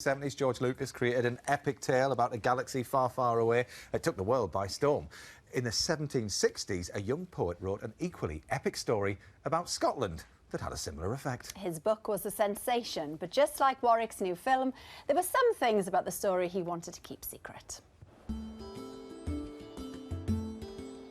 '70s, George Lucas created an epic tale about a galaxy far, far away. It took the world by storm. In the 1760s, a young poet wrote an equally epic story about Scotland that had a similar effect. His book was a sensation, but just like Warwick's new film, there were some things about the story he wanted to keep secret.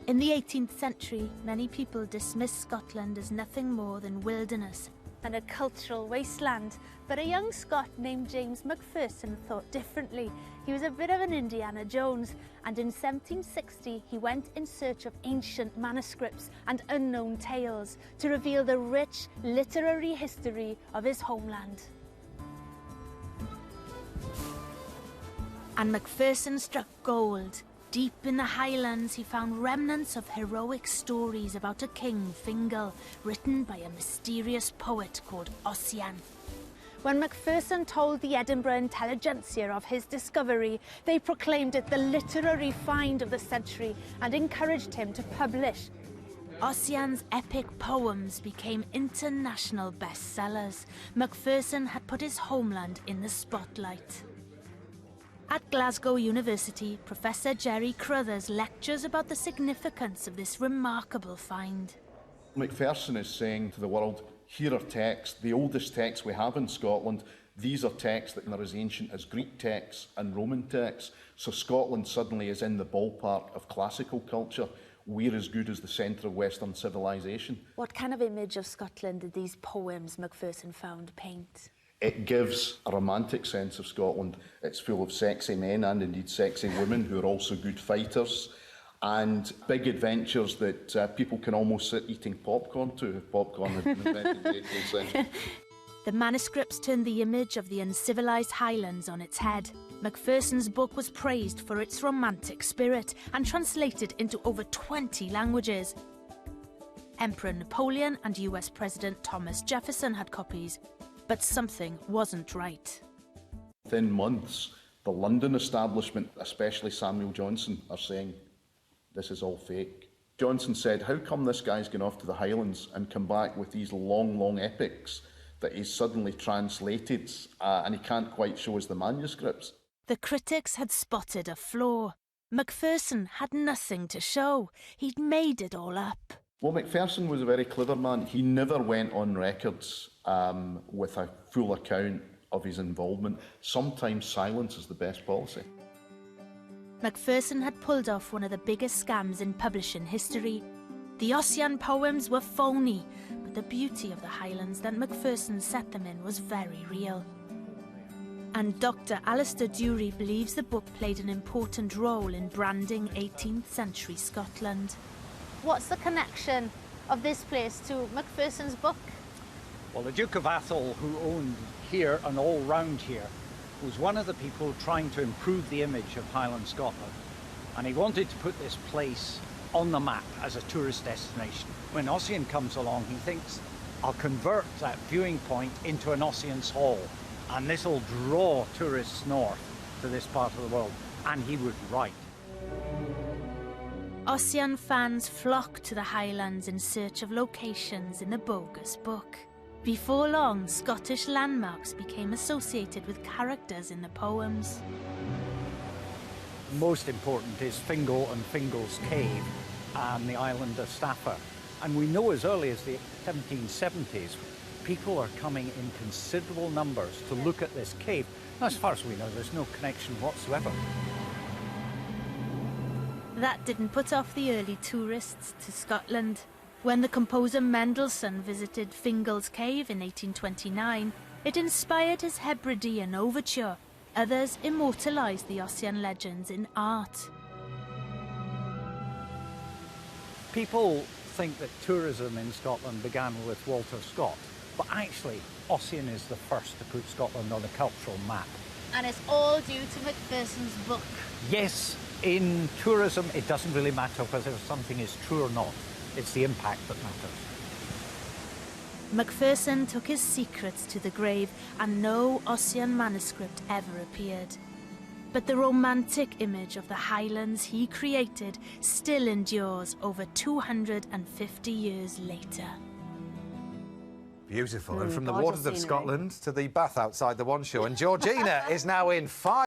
In the 18th century, many people dismissed Scotland as nothing more than wilderness and a cultural wasteland. But a young Scot named James Macpherson thought differently. He was a bit of an Indiana Jones, and in 1760 he went in search of ancient manuscripts and unknown tales to reveal the rich literary history of his homeland. And Macpherson struck gold. Deep in the Highlands, he found remnants of heroic stories about a king, Fingal, written by a mysterious poet called Ossian. When Macpherson told the Edinburgh intelligentsia of his discovery, they proclaimed it the literary find of the century and encouraged him to publish. Ossian's epic poems became international bestsellers. Macpherson had put his homeland in the spotlight. At Glasgow University, Professor Jerry Crothers lectures about the significance of this remarkable find. Macpherson is saying to the world, here are texts, the oldest texts we have in Scotland. These are texts that are as ancient as Greek texts and Roman texts. So Scotland suddenly is in the ballpark of classical culture. We're as good as the centre of Western civilization. What kind of image of Scotland did these poems Macpherson found paint? It gives a romantic sense of Scotland. It's full of sexy men and indeed sexy women who are also good fighters, and big adventures that people can almost sit eating popcorn to if popcorn had been invented in the 18th century. The manuscripts turned the image of the uncivilised Highlands on its head. Macpherson's book was praised for its romantic spirit and translated into over 20 languages. Emperor Napoleon and US President Thomas Jefferson had copies. But something wasn't right. Within months, the London establishment, especially Samuel Johnson, are saying, this is all fake. Johnson said, how come this guy's gone off to the Highlands and come back with these long, long epics that he's suddenly translated and he can't quite show us the manuscripts? The critics had spotted a flaw. Macpherson had nothing to show. He'd made it all up. Well, Macpherson was a very clever man. He never went on records with a full account of his involvement. Sometimes silence is the best policy. Macpherson had pulled off one of the biggest scams in publishing history. The Ossian poems were phony, but the beauty of the Highlands that Macpherson set them in was very real. And Dr. Alistair Dury believes the book played an important role in branding 18th century Scotland. What's the connection of this place to Macpherson's book? Well, the Duke of Atholl, who owned here and all round here, was one of the people trying to improve the image of Highland Scotland. And he wanted to put this place on the map as a tourist destination. When Ossian comes along, he thinks, I'll convert that viewing point into an Ossian's Hall, and this will draw tourists north to this part of the world. And he was right. Ossian fans flocked to the Highlands in search of locations in the bogus book. Before long, Scottish landmarks became associated with characters in the poems. Most important is Fingal and Fingal's Cave and the island of Staffa. And we know as early as the 1770s, people are coming in considerable numbers to look at this cave. Now, as far as we know, there's no connection whatsoever. That didn't put off the early tourists to Scotland. When the composer Mendelssohn visited Fingal's Cave in 1829, it inspired his Hebridean overture. Others immortalised the Ossian legends in art. People think that tourism in Scotland began with Walter Scott, but actually Ossian is the first to put Scotland on the cultural map. And it's all due to Macpherson's book. Yes, in tourism it doesn't really matter whether something is true or not. It's the impact that matters. Macpherson took his secrets to the grave and no Ossian manuscript ever appeared. But the romantic image of the Highlands he created still endures over 250 years later. Beautiful. And from the gorgeous waters of scenery. Scotland to the bath outside the One Show. And Georgina is now in 5.